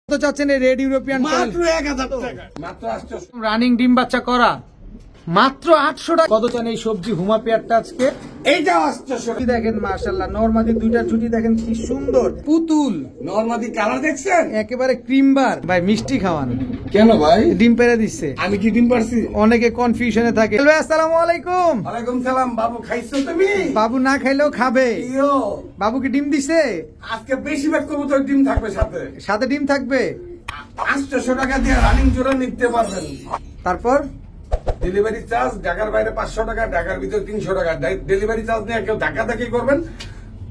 কত চাচ্ছেন এই রেড ইউরোপিয়ান? মাত্র 1000 টাকা, মাত্র 800। রানিং ডিম বাচ্চা করা মাত্র 800 টাকা। কত চান এই সবজি হুমা পেয়ারটা আজকে? এইটা 800 দেখেন মাশাআল্লাহ, নরমাদি দুইটা ছুটি দেখেন কি সুন্দর, পুতুল নরমাদি কালার দেখছেন, একেবারে ক্রিমবার। ভাই মিষ্টি খাওয়ান কেন ভাই? ডিম পেরে দিচ্ছে। আমি কি ডিম পারছি? অনেকে কনফিউশনে থাকে। ভাই আসসালামু আলাইকুম। ওয়ালাইকুম সালাম। বাবু খাইছো তুমি? বাবু না খাইলেও খাবে। ইয়ো, বাবু কি ডিম দিছে? আজকে বেশিরভাগ কবুতর ডিম থাকবে সাথে। সাথে ডিম থাকবে। 800 টাকা দিয়ে রানিং জোড়া নিতে পারবেন। তারপর ডেলিভারি চার্জ ঢাকার বাইরে 500 টাকা, ঢাকার ভিতরে 300 টাকা। ডেলিভারি চার্জ নিয়ে কেউ ঢাকা থেকে করবেন,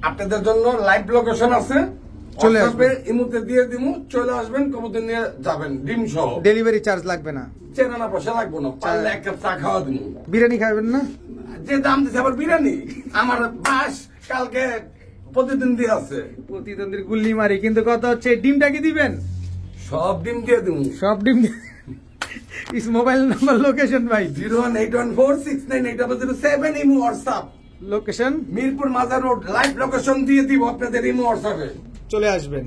আপনাদের জন্য লাইভ লোকেশন আছে, চলে আসবে, ইমুতে দিয়ে দিমু, চলে আসবেন, কবুতর নিয়ে যাবেন ডিম সহ। ডেলিভারি চার্জ লাগবে না, চেনা না পয়সা লাগবে না, পারলে এক কাপ চা খাওয়া দিমু। বিরিয়ানি খাবেন না? যে দাম দিচ্ছে আবার বিরিয়ানি, আমার বাস কালকে প্রতিদিন দিয়ে আছে। প্রতিদ্বন্দ্বীর গুল্লি মারি, কিন্তু কথা হচ্ছে ডিমটা কি দিবেন? সব ডিম দিয়ে দিমু, সব ডিম। ইস মোবাইল নাম্বার লোকেশন ভাই 01814698007 ইমু হোয়াটসঅ্যাপ। লোকেশন মিরপুর মাজার রোড। লাইভ লোকেশন দিয়ে দিব আপনাদের ইমু হোয়াটসঅ্যাপে, চলে আসবেন।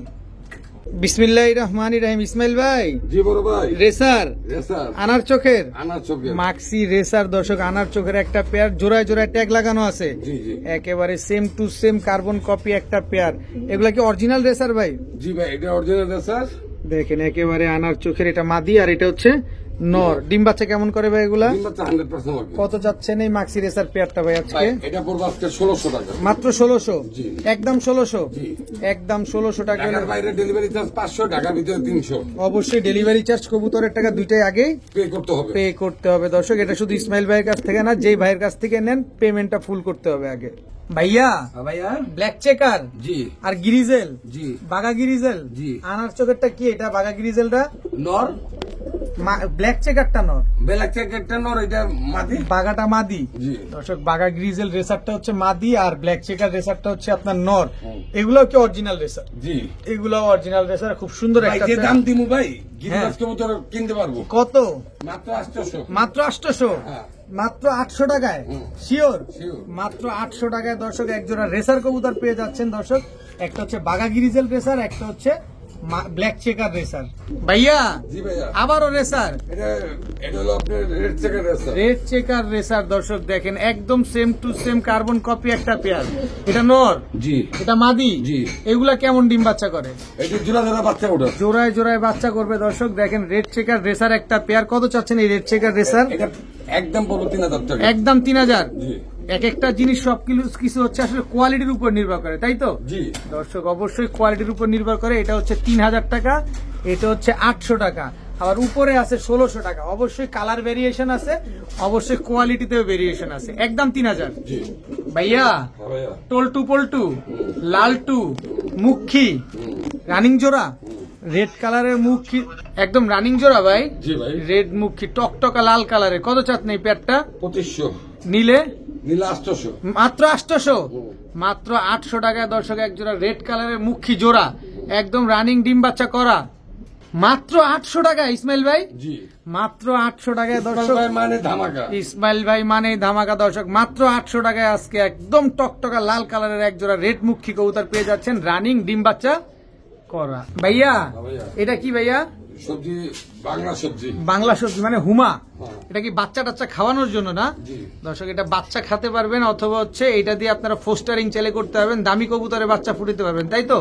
বিসমিল্লাহির রহমানির রহিম। ইসমাইল ভাই, জি বড় ভাই। রেসার আনার চোখের, আনার চোখের মাক্সি রেসার দর্শক, আনার চোখের একটা পেয়ার, জোড়ায় জোড়ায় ট্যাগ লাগানো আছে, জি জি, একেবারে same to same carbon copy একটা পেয়ার। এগুলা কি অরিজিনাল রেসার ভাই? জি ভাই, এটা অরিজিনাল রেসার। দেখেন একেবারে আনার চোখের, এটা মাদি আর এটা হচ্ছে নর। ডিম বাচ্চা কেমন করে ভাই এগুলা? ডিম বাচ্চা 100% হবে। কত যাচ্ছেন এই মাক্সি রেসার পেয়ারটা ভাই আজকে? এটা পড়বে আজকে 1600 টাকা, মাত্র 1600। জি, একদম 1600। জি, একদম 1600 টাকা। ঢাকার বাইরে ডেলিভারি চার্জ 500, ঢাকার ভিতরে 300। অবশ্যই ডেলিভারি চার্জ কবুতরের টাকা দুইটাই আগে পে করতে হবে, পে করতে হবে দর্শক। এটা শুধু ইসমাইল ভাইয়ের কাছ থেকে না, যেই ভাইয়ের কাছ থেকে নেন পেমেন্টটা ফুল করতে হবে আগে। ভাইয়া ভাইয়া, ব্ল্যাক চেকার জি, আর গিরিজেল, জি, বাগা গিরিজেল, জি। আনার চোখেরটা কি? এটা বাগা গিরিজেলটা নর, ব্ল্যাক চেকারটা নর, বেলা চেকারটা নর, এটা মাদি, বাগাটা মাদি। জি দর্শক বাগা গ্রিজেল রেসারটা হচ্ছে মাদি আর ব্ল্যাক চেকার রেসারটা হচ্ছে আপনার নর। এগুলোও কি অরিজিনাল রেসার? জি, এগুলো অরিজিনাল রেসার, খুব সুন্দর ভাই একটা যে pair। দাম দিমু ভাই, হ্যাঁ। গিরিবাস কবুতর কিনতে পারবো কত? মাত্র 800। মাত্র 800। হ্যাঁ। মাত্র 800 টাকায় শিওর? Sure। মাত্র 800 টাকায় দর্শক একজোড়া রেসার কবুতর পেয়ে যাচ্ছেন দর্শক। একটা হচ্ছে বাগা গিরিজেল রেসার, একটা হচ্ছে ব্ল্যাক চেকার রেসার। ভাইয়া জি ভাইয়া, আবারও রেসার, এটা হলো আপনার red checker racer. Red checker racer দর্শক দেখেন, একদম same to same carbon copy একটা পেয়ার। এটা নর, জি, এটা মাদি। জি। এগুলা কেমন ডিম বাচ্চা করে? এটা জোড়া জোড়া বাচ্চা ওঠে, জোড়ায় জোড়ায় বাচ্চা করবে দর্শক। দেখেন রেড চেকার রেসার একটা পেয়ার। কত চাচ্ছেন এই রেড চেকার রেসার? এটা একদম বলো 3000 টাকা, একদম 3000। জি, এক একটা জিনিস সব কিছু হচ্ছে আসলে কোয়ালিটির উপর নির্ভর করে, তাই তো? জি দর্শক অবশ্যই কোয়ালিটির উপর নির্ভর করে। এটা হচ্ছে 3000 টাকা, এটা হচ্ছে 800 টাকা, আবার উপরে আছে 1600 টাকা। অবশ্যই কালার ভেরিয়েশন আছে, অবশ্যই কোয়ালিটিতেও ভেরিয়েশন আছে। একদম 3000। জি ভাইয়া ভাইয়া, টোলটু পল্টু লালটু মুখী রানিং জোড়া, রেড কালারের মুখী, একদম রানিং জোড়া ভাই। জি ভাই, রেড মুখী টকটকা লাল কালারের। কত চাচ্ছেন এই পেয়ারটা? 2500, নিলে নিলে 800। মাত্র 800। মাত্র 800 টাকায় দর্শক একজোড়া রেড কালারের মুখী জোড়া, একদম রানিং ডিম বাচ্চা করা, মাত্র 800 টাকা। ইসমাইল ভাই, জি, মাত্র 800 টাকায় দর্শক, মানে ধামাকা। ইসমাইল ভাই মানে ধামাকা দর্শক। মাত্র 800 টাকায় আজকে একদম টকটকা লাল কালারের একজোড়া রেড মুখী কবুতর পেয়ে যাচ্ছেন, রানিং ডিম বাচ্চা করা। ভাইয়া ভাইয়া, এটা কি ভাইয়া? সবজি, বাংলা সবজি, বাংলা সবজি মানে হুমা। হ্যাঁ। এটা কি বাচ্চা টাচ্চা খাওয়ানোর জন্য না? জি, দর্শক এটা বাচ্চা খেতে পারবেন, অথবা হচ্ছে এটা দিয়ে আপনারা ফোস্টারিং চালে করতে পারবেন, দামি কবুতরে বাচ্চা ফুটাতে পারবেন, তাই তো?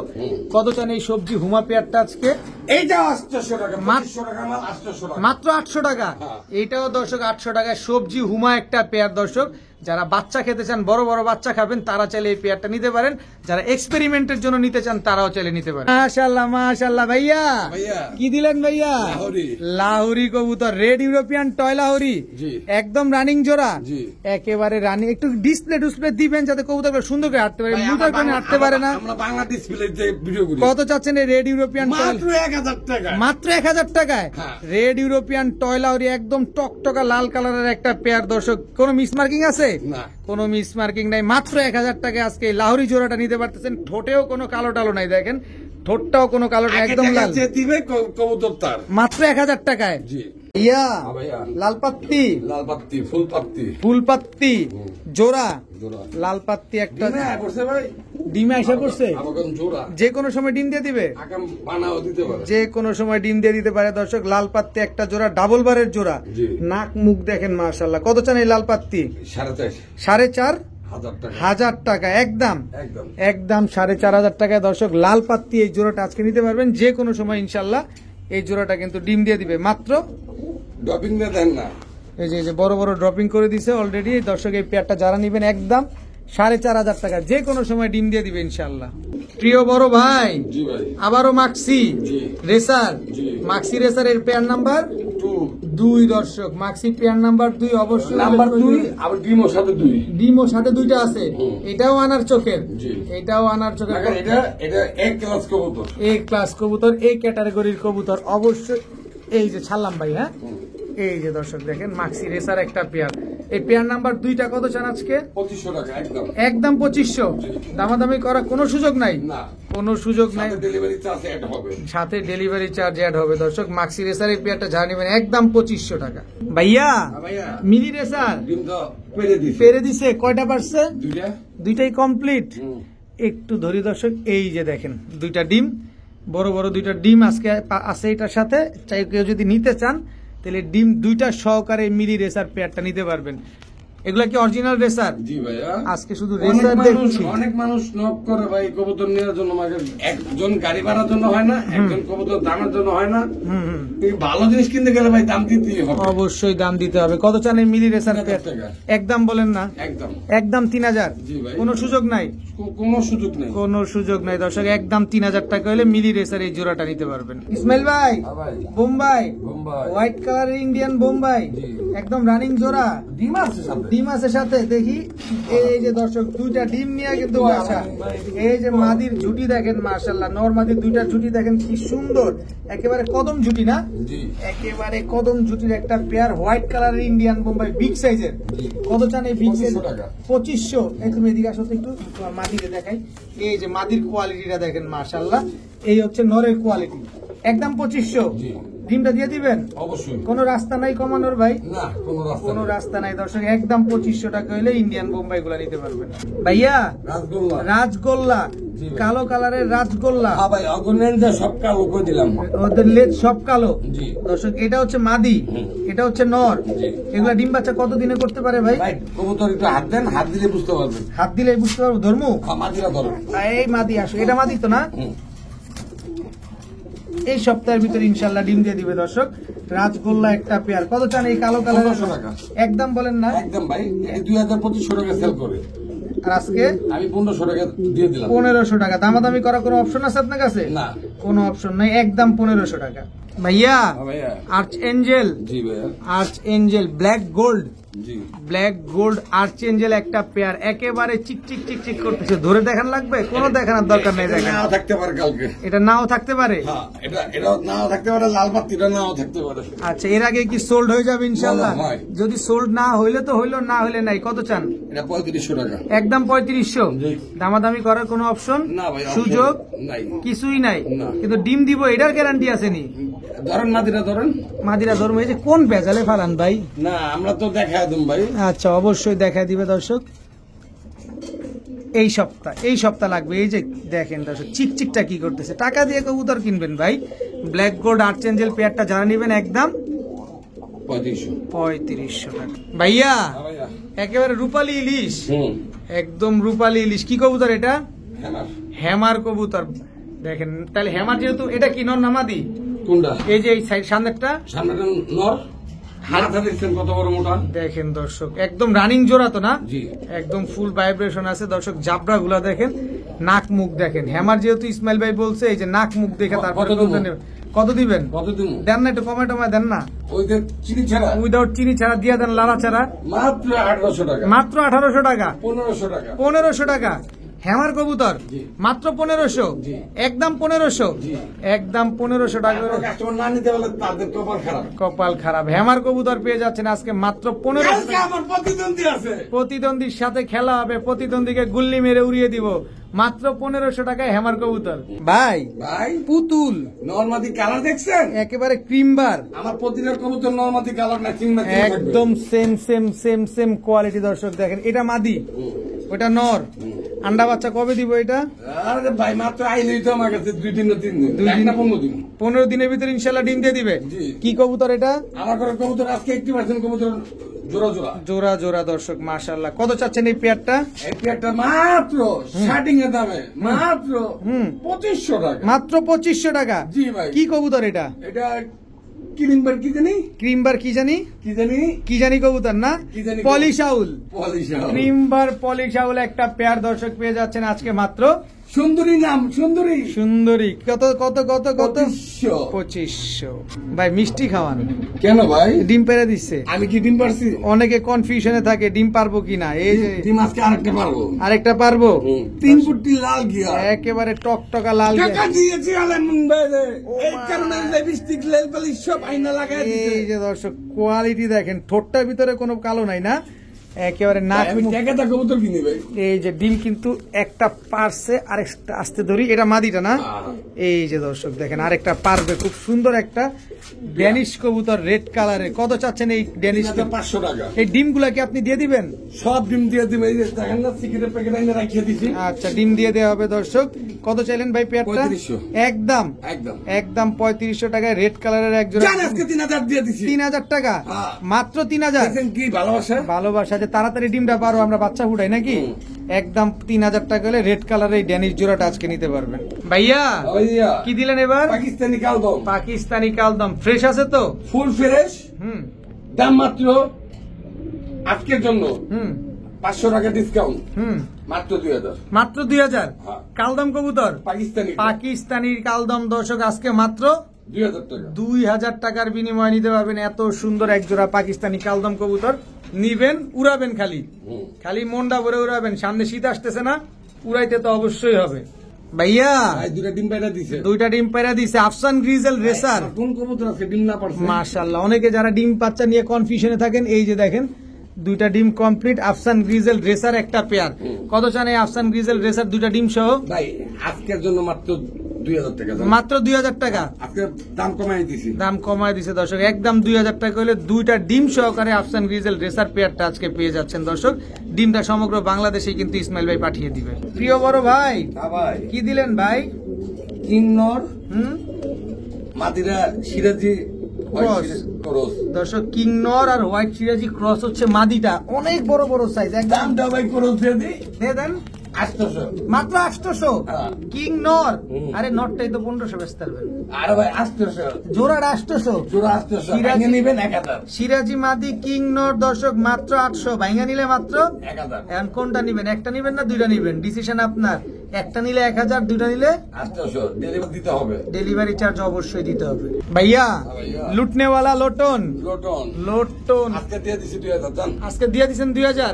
কত চান এই সবজি হুমা পেয়ারটা আজকে? এইটা 800 টাকা, 2500 টাকা মাল, 800 টাকা, মাত্র 800 টাকা। হ্যাঁ। এইটাও দর্শক 800 টাকায় সবজি হুমা একটা পেয়ার দর্শক। যারা বাচ্চা খেতে চান, বড় বড় বাচ্চা খাবেন, তারা চাইলে এই পেয়ারটা নিতে পারেন। যারা এক্সপেরিমেন্টের জন্য নিতে চান, তারাও চাইলে নিতে পারেন। মাশাআল্লাহ মাশাআল্লাহ। ভাইয়া ভাইয়া, কি দিলেন ভাইয়া? লাহোরি, লাহোরি কবুতর, রেড ইউরোপিয়ান টয় লাহোরি, জি, একদম রানিং জোড়া, জি, একেবারে রানিং। একটু ডিসপ্লে দিবেন যাতে কবুতর সুন্দর করে হাঁটতে পারে, মুটার করে হাঁটতে পারে না। আমরা বাংলা ডিসপ্লে যে ভিডিও করি। কত চাচ্ছেন এই রেড ইউরোপিয়ান? মাত্র 1000 টাকা, মাত্র 1000 টাকায় হ্যাঁ। রেড ইউরোপিয়ান টয় লাহোরি, একদম টকটকা লাল কালারের একটা পেয়ার দর্শক। কোনো মিস মার্কিং আছে? না, কোনো মিস মার্কিং নাই। মাত্র 1000 টাকায় আজকে এই লাহোরি জোড়াটা নিতে পারতেছেন। ঠোঁটেও কোনো কালো টালো নাই, দেখেন ঠোঁটটাও কোনো কালো নাই, একদম লাল। যে দিবে কবুতর তার। মাত্র 1000 টাকায়। জি। ইয়া ভাইয়া। লাল পাত্তি, লাল পাত্তি, ফুল পাত্তি, ফুল পাত্তি জোড়া, জোড়া। লাল পাত্তি একটা ডিমে পড়ছে ভাই, ডিমে এসে পড়ছে। আবার জোড়া। যে কোনো সময় ডিম দিয়ে দিবে, আগাম বানাও দিতে পারে। যে কোনো সময় ডিম দিয়ে দিতে পারে দর্শক। লাল পাত্তি একটা জোড়া, ডাবল বারের জোড়া। জি। নাক মুখ দেখেন মাশাআল্লাহ। কত চান এই লাল পাত্তি? 4.5 4,500 টাকা। হাজার টাকা একদম, একদম। একদম 4,500 টাকায় দর্শক লাল পাত্তি এই জোড়াটা আজকে নিতে পারবেন। যে কোনো সময় ইনশাল্লাহ এই জোড়াটা কিন্তু ডিম দিয়ে দিবে। মাত্র ড্রপিং দিয়ে দেন না। এই যে বড় বড় ড্রপিং করে দিছে অলরেডি দর্শক। এই পেয়ারটা যারা নিবেন একদম 4,500 টাকা, যে কোনো সময় ডিম দিয়ে দিবে ইনশাল্লাহ। প্রিয় বড় ভাই, জি ভাই। আবারও মাক্সি জি। রেসার, জি। মাক্সি রেসার এর পেয়ার নাম্বার 2 দর্শক। মাক্সি পেয়ার নাম্বার 2 অবশ্যই নাম্বার 2, আবার ডিমও সাথে 2। ডিমও সাথে 2টা আছে। এটাও আনার চোখের, জি। এটাও আনার চোখের। দেখেন এটা এক ক্লাস কবুতর। এই ক্লাস কবুতর, এই ক্যাটাগরির কবুতর অবশ্যই। এই যে ছাড়লাম ভাই, হ্যাঁ এই যে দর্শক দেখেন মাক্সি রেসার একটা পেয়ার। এই পেয়ার নাম্বার 2টা কত চান আজকে? 2500 টাকা একদম। একদম 2500। দামাদামি করার কোনো সুযোগ নাই, না, কোনো সুযোগ নাই। সাথে ডেলিভারি চার্জ অ্যাড হবে। সাথে ডেলিভারি চার্জ অ্যাড হবে দর্শক। মাক্সি রেসার এই পেয়ারটা যা নেবেন একদম 2500 টাকা। ভাইয়া ভাইয়া, মিনি রেসার ডিম তো পেরে দিছে। পেরে দিছে, কয়টা পারছে? 2টা। 2টাই কমপ্লিট। একটু ধরি দর্শক, এই যে দেখেন 2টা ডিম, বড় বড় 2টা ডিম আজকে আছে এটার সাথে। চাই কেউ যদি নিতে চান তাহলে ডিম 2টা সহকারে মিলি রেসার পেয়ারটা নিতে পারবেন। এগুলা কি অরিজিনাল রেসার? জি ভাইয়া। আজকে শুধু রেসার দেখছি। অনেক মানুষ নক করে ভাই কবুতর নেওয়ার জন্য। একজন গাড়ি ভাড়ার জন্য হয় না, একজন কবুতর দামের জন্য হয় না। এই ভালো জিনিস কিনতে গেলে ভাই দাম দিতেই হবে। অবশ্যই দাম দিতে হবে। কত চান এই মিলি রেসার 3,000 পেয়ার? টাকা। একদম বলেন না, একদম একদম 3,000। জি ভাই। কোনো সুযোগ নাই, কোনো সুযোগ নেই। কোনো সুযোগ নাই দর্শক। একদম 3,000 টাকা হলে মিলি রেসার এই জোড়াটা নিতে পারবেন। ইসমাইল ভাই, হ্যাঁ ভাই। Bombay, Bombay. White colour Indian Bombay, জি। একদম রানিং জোড়া। ডিম আছে সাথে। ডিম আছে সাথে, দেখি। এই যে দর্শক 2টা ডিম নিয়ে কিন্তু বাসা। এই যে মাদির ঝুটি দেখেন মাশাআল্লাহ, নর মাদির 2টা ঝুটি দেখেন কি সুন্দর, একেবারে কদম ঝুটি না? জি। একেবারে কদম ঝুটির একটা পেয়ার, হোয়াইট কালারের ইন্ডিয়ান বোম্বাই, বিগ সাইজের। কত চান এই বিগ সাইজ? 2500 টাকা। 2500। এই তুমি এদিকে আসো তো একটু, তোমার মাদিরে দেখাই। এই যে মাদির কোয়ালিটিটা দেখেন মাশাআল্লাহ। এই হচ্ছে নরের কোয়ালিটি, একদম 2500। জি। ডিমটা দিয়ে দিবেন? অবশ্যই। কোনো রাস্তা নাই কমানোর ভাই? না, কোনো রাস্তা কোনো নেই। রাস্তা নাই দর্শক। একদম 2500 টাকা হলে ইন্ডিয়ান বোম্বাই গুলা নিতে পারবেন। ভাইয়া রাসগোল্লা। রাজগোল্লা, জি ভাই। কালো কালারের রাজগোল্লা, হ্যাঁ ভাই, অগণের যা সব কালো করে দিলাম। ওদের লেজ সব কালো। জি। দর্শক এটা হচ্ছে মাদি, এটা হচ্ছে নর। জি। এগুলা ডিম বাচ্চা কত দিনে করতে পারে ভাই? ভাই কবুতর একটু হাত দেন, হাত দিলে বুঝতে পারবেন। হাত দিলে বুঝতে পারবো। ধর্ম মাদিরা ধরো। এই মাদি আসো, এটা মাদি তো না? এই সপ্তাহের ভিতরে ইনশাল্লাহ ডিম দিয়ে দিবে দর্শক। রাজগোল্লা একটা পেয়ার। কত চান এই কালো কালার? 1500 টাকা। একদম বলেন না। একদম ভাই, এই 2500 টাকা সেল করে। আর আজকে আমি 1500 টাকা দিয়ে দিলাম। 1500 টাকা। দামাদামি করার কোনো অপশন আছে আপনার কাছে? না। কোনো অপশন নাই, একদম 1500 টাকা। ভাইয়া হ্যাঁ ভাইয়া। আর্চ এঞ্জেল, জি ভাইয়া। আর্চ এঞ্জেল ব্ল্যাক গোল্ড, জি। ব্ল্যাক গোল্ড আর্চ এঞ্জেল একটা পেয়ার, একেবারে চিক চিক চিক চিক করতেছে। ধরে দেখান লাগবে? কোনো দেখানোর দরকার নেই। এটা দেখেন, নাও থাকতে পারে কালকে। এটা নাও থাকতে পারে। হ্যাঁ, এটা নাও থাকতে পারে, লাল বাতিটা নাও থাকতে পারে। আচ্ছা, এর আগে কি সোল্ড হয়ে যাবে ইনশাল্লাহ? না, না, হয়। যদি সোল্ড না হইলে তো হইলো, না হইলে নাই। কত চান? এটা 3500 টাকা। একদম 3500। জি। দামাদামি করার কোনো অপশন? না ভাই, option সুযোগ নাই। কিছুই নাই। না। কিন্তু ডিম দিব এটার গ্যারান্টি আছে নি? ধরেন মাদিরা ধরেন। মাদিরা ধর্ম এই যে কোন বেজালে ফালান ভাই? না, আমরা তো দেখায় দিম ভাই। আচ্ছা, অবশ্যই দেখা দিবে দর্শক। এই সপ্তাহ লাগবে। এই যে দেখেন দর্শক চিকচিকটা কি করতেছে। টাকা দিয়ে কবুতর কিনবেন ভাই। ব্ল্যাক গোল্ড আর্চ এঞ্জেল পেয়ারটা যারা নিবেন একদম 3500 টাকা। ভাইয়া হ্যাঁ ভাইয়া। একেবারে রূপালী ইলিশ, হুম। একদম রূপালী ইলিশ। কি কবুতর এটা? হ্যাঁ। হেমার কবুতর। দেখেন তাহলে হেমার, যেহেতু এটা কি নর নামাদি? কোনটা? এই যে এই সাইড সামনেরটা। সামনেটা নর। হাতটা দেখছেন কত বড় মোটা? দেখেন দর্শক একদম রানিং জোড়া তো না? জি। একদম ফুল ভাইব্রেশন আছে দর্শক। জাবরা গুলা দেখেন, নাক মুখ দেখেন। হেমার যেহেতু ইসমাইল ভাই বলছে, এই যে নাক মুখ দেখে তারপরে কত দিবো? কত দিবেন? কত দিন? দেন না, একটু কমে টমায় দেন না। ওই যে চিনি ছাড়া উইদাউট চিনি ছাড়া দিয়ে দেন, লালা ছাড়া। মাত্র 1800 টাকা। মাত্র 1800 টাকা। 1500 টাকা। 1500 টাকা। হ্যামার কবুতর জি। মাত্র 1500, জি। একদম 1500, জি। একদম 1500 টাকা করে। কাস্টমার না নিতে পারলে তাদের কপাল খারাপ। কপাল খারাপ। হ্যামার কবুতর পেয়ে যাচ্ছেন আজকে মাত্র 1500 আজকে আমার প্রতিদ্বন্দ্বী আছে। প্রতিদ্বন্দ্বীর সাথে খেলা হবে, প্রতিদ্বন্দ্বীকে গুল্লি মেরে উড়িয়ে দিব মাত্র 1500 টাকায় হ্যামার কবুতর। ভাই ভাই পুতুল নরমাদি কালার দেখছেন? একেবারে ক্রিমবার, আমার প্রতিটা কবুতর নরমাদি কালার ম্যাচিং ম্যাচিং একদম same same same same quality. দর্শক দেখেন, এটা মাদি, ওটা নর। আন্ডা বাচ্চা কবে দিব এটা? আরে ভাই মাত্র আইলেই তো আমার কাছে 2 দিন না 3 দিন, 2 দিন। না 15 দিন। 15 দিনের ভিতরে ইনশাল্লাহ ডিম দিয়ে দিবে। জি। কি কবুতর এটা? আমার ঘরে কবুতর আজকে 80% কবুতর জোড়া জোড়া। জোড়া জোড়া। দর্শক মাশাআল্লাহ, কত চাচ্ছেন এই পেয়ারটা? এই পেয়ারটা মাত্র স্টার্টিং এর দামে মাত্র 2500 টাকা। মাত্র 2500 টাকা। জি ভাই। কি কবুতর এটা? এটা কিলিংবার কি জানি ক্রিমবার কি জানি, কি জানি কি জানি কবুতর না, কি জানি পলিশাউল। পলিশ ক্রিমবার পলিশাউল একটা পেয়ার দর্শক পেয়ে যাচ্ছেন আজকে মাত্র। সুন্দরী নাম সুন্দরী সুন্দরী কত কত কত কত? 2500। 2500। ভাই মিষ্টি খাওয়ান, কেন ভাই? ডিম পেরে দিচ্ছে। আমি কি ডিম পারছি? অনেকে কনফিউশনে থাকে ডিম পারবো কিনা। এই যে ডিম আজকে আরেকটা পারবো। আরেকটা পারবো। 3 ফুটি লাল গিয়া একেবারে টকটকা লাল গিয়া। টাকা দিয়েছি আলেমন ভাইরে, এই কারণে লিপস্টিক লেল পালিশ সব আইনা লাগায় দিতে। এই যে দর্শক কোয়ালিটি দেখেন, ঠোঁটটার ভিতরে কোনো কালো নাই না, একেবারে নাক আমি মুখ। টাকাটা কবুতর কিনি ভাই। এই যে ডিম কিন্তু একটা পারছে, আরেকটা আস্তে ধরি, এটা মাদিটা না। এই যে দর্শক দেখেন আরেকটা পারবে, খুব সুন্দর একটা ড্যানিশ কবুতর রেড কালারের। কত চাচ্ছেন এই ড্যানিশ? 500 টাকা। এই ডিমগুলা কি আপনি দিয়ে দিবেন? সব ডিম দিয়ে দিবে, এই যে দেখেন না সিগারেট প্যাকেট আইনা রাখিয়ে দিছি। আচ্ছা, ডিম দিয়ে দেওয়া হবে দর্শক। কত চাইলেন ভাই পেয়ারটা? 3500। একদম একদম একদম 3500 টাকায় রেড কালারের এক জোড়া। জান আজকে 3000 দিয়ে দিছি। 3000 টাকা, হ্যাঁ। মাত্র 3000। দেখেন কি ভালোবাসা। ভালোবাসা যে তাড়াতাড়ি ডিমটা পারো, আমরা বাচ্চা ফুটাই নাকি। একদম 3000 টাকা হলে রেড কালারের এই ড্যানিশ জোড়াটা আজকে নিতে পারবেন। ভাইয়া ভাইয়া কি দিলেন এবার? পাকিস্তানি কালদম পাকিস্তানি কালদম ফ্রেশ আছে তো? Full fresh. হুম দাম মাত্র আজকের জন্য হুম 500 টাকা ডিসকাউন্ট, হুম মাত্র 2000। মাত্র 2000। হ্যাঁ। কালদম কবুতর পাকিস্তানি পাকিস্তানি কালদম দর্শক আজকে মাত্র 2000 টাকা। 2000 টাকার বিনিময়ে নিতে পারবেন এত সুন্দর এক জোড়া পাকিস্তানি কালদম কবুতর। নিবেন, উড়াবেন, খালি খালি মনটা ভরে উড়াবেন। সামনে শীত আসতেছে না, উড়াইতে তো অবশ্যই হবে। ভাইয়া ভাই দুটা ডিম পাইরা দিছে। দুইটা ডিম পায়রা দিছে আফসান গ্রিজেল রেসার। কোন কবুতর আছে ডিম না পারছে? মাশাআল্লাহ, অনেকে যারা ডিম বাচ্চা নিয়ে কনফিউশনে থাকেন, এই যে দেখেন দুইটা ডিম কমপ্লিট আফসান গ্রিজেল রেসার একটা পেয়ার। কত চান এই আফসান গ্রিজেল রেসার দুইটা ডিম সহ? ভাই আজকের জন্য মাত্র 2000 টাকা। মাত্র 2000 টাকা। আজকে দাম কমাই দিছি। দাম কমায় দিছে দর্শক, একদম 2000 টাকা হলে দুইটা ডিম সহকারে আফসান গ্রিজেল রেসার পেয়ারটা আজকে পেয়ে যাচ্ছেন দর্শক। ডিমটা সমগ্র বাংলাদেশে কিন্তু ইসমাইল ভাই পাঠিয়ে দিবে। প্রিয় বড় ভাই হ্যাঁ ভাই। কি দিলেন ভাই? কিন্নর হুম মাদিরা সিরাজি Cross। ক্রস। দর্শক, কিংনর আর হোয়াইট সিরাজি ক্রস হচ্ছে মাদিটা, অনেক বড় বড় সাইজ। একদম দামটা ভাই ক্রস দিয়ে দিই দিয়ে দেন 800। মাত্র 800। হ্যাঁ। কিং নর, আরে নরটাই তো 1500 বেচতে পারবেন। আরে ভাই 800। জোড়াটা 800। জোড়া 800। সিরাজি- ভাঙে নিবেন 1000। সিরাজি মাদি কিং নর দর্শক মাত্র 800, ভাইঙ্গা নিলে মাত্র 1000। এখন কোনটা নিবেন? একটা নিবেন না দুইটা নিবেন? ডিসিশন আপনার। একটা নিলে 1000, দুইটা নিলে 800 ডেলিভারি দিতে হবে। ডেলিভারি চার্জ অবশ্যই দিতে হবে। ভাইয়া ভাইয়া। লুটনেওয়ালা লোটন, লোটন লোটন আজকে দিয়ে দিছি 2000। জান আজকে দিয়ে দিচ্ছেন 2000।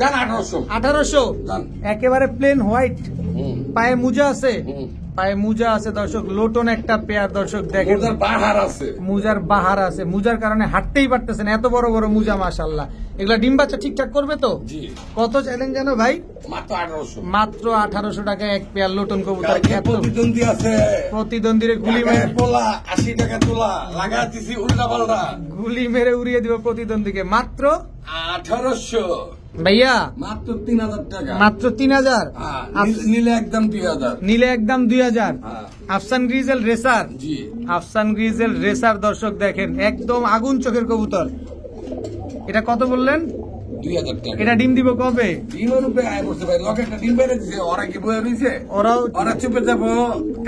জান 1800। 1800 জান। একেবারে প্লেন হোয়াইট, হুম পায়ে মুজা আছে, হুম। পায়ে মুজা আছে দর্শক। লোটন একটা পেয়ার দর্শক দেখেন, ওদের বাহার আছে। মুজার বাহার আছে, মুজার কারণে হাঁটতেই পারতেছেন, এত বড় বড় মুজা মাশাআল্লাহ। এগুলা ডিম বাচ্চা ঠিকঠাক করবে তো? জি কত চাইলেন জানো ভাই? মাত্র 1800। মাত্র 1800 টাকায় এক পেয়ার লোটন কবুতর। কালকে এত প্রতিদ্বন্দ্বী আছে। প্রতিদ্বন্দ্বীরে গুলি টাকায় মেরে পোলা 80 টাকা তোলা লাগা দিছি উল্টা পাল্টা। গুলি মেরে উড়িয়ে দিব প্রতিদ্বন্দ্বীকে। মাত্র 1800। ভাইয়া মাত্র 3000 টাকা। মাত্র 3000। হ্যাঁ, নিলে একদম 2000। নিলে একদম 2000। হ্যাঁ। আফসান গ্রিজেল রেসার, জি আফসান গ্রিজেল রেসার দর্শক দেখেন একদম আগুন চোখের কবুতর। এটা কত বললেন? 2000 টাকা। এটা ডিম দিব কবে? ডিমের উপরে আয় বসে ভাই লকেটটা ডিম বেড়ে দিছে। ওরা কি বয়ে রইছে? ওরাও ওরা চুপে যাবো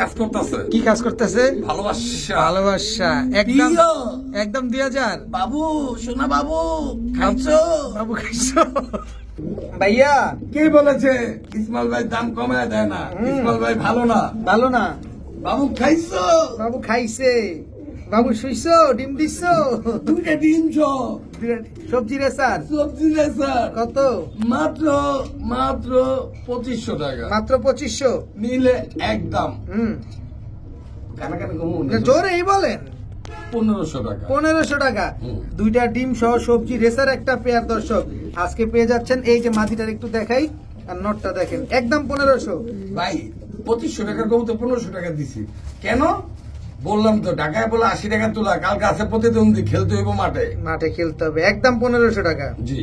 কাজ করতেছে। কি কাজ করতেছে? ভালোবাসা। ভালোবাসা। একদম প্রিয়। একদম 2000। বাবু সোনা বাবু খাইছো? বাবু খাইছো? ভাইয়া কে বলেছে ইসমাইল ভাই দাম কমায় দেয় না? ইসমাইল ভাই ভালো না। ভালো না? বাবু খাইছো? বাবু খাইছে। বাবু শুইছো ডিম দিছো দুইটা ডিম সহ সবজি রেসার সবজি রেসার কত মাত্র মাত্র 2500 টাকা মাত্র 2500 নিলে একদম হুম কানাকানি কমু জোরেই বলেন 1500 টাকা 1500 টাকা হুম। দুইটা ডিম সহ সবজি রেসার একটা পেয়ার দর্শক আজকে পেয়ে যাচ্ছেন এই যে মাদিটার একটু দেখাই আর নটটা দেখেন একদম 1500 ভাই 2500 টাকার কবুতর 1500 টাকা দিছি কেন বললাম তো ঢাকায় বলে 80 টাকা তোলা কালকে আছে প্রতিদ্বন্দ্বী খেলতে হইব মাঠে মাঠে খেলতে হবে একদম 1500 টাকা জি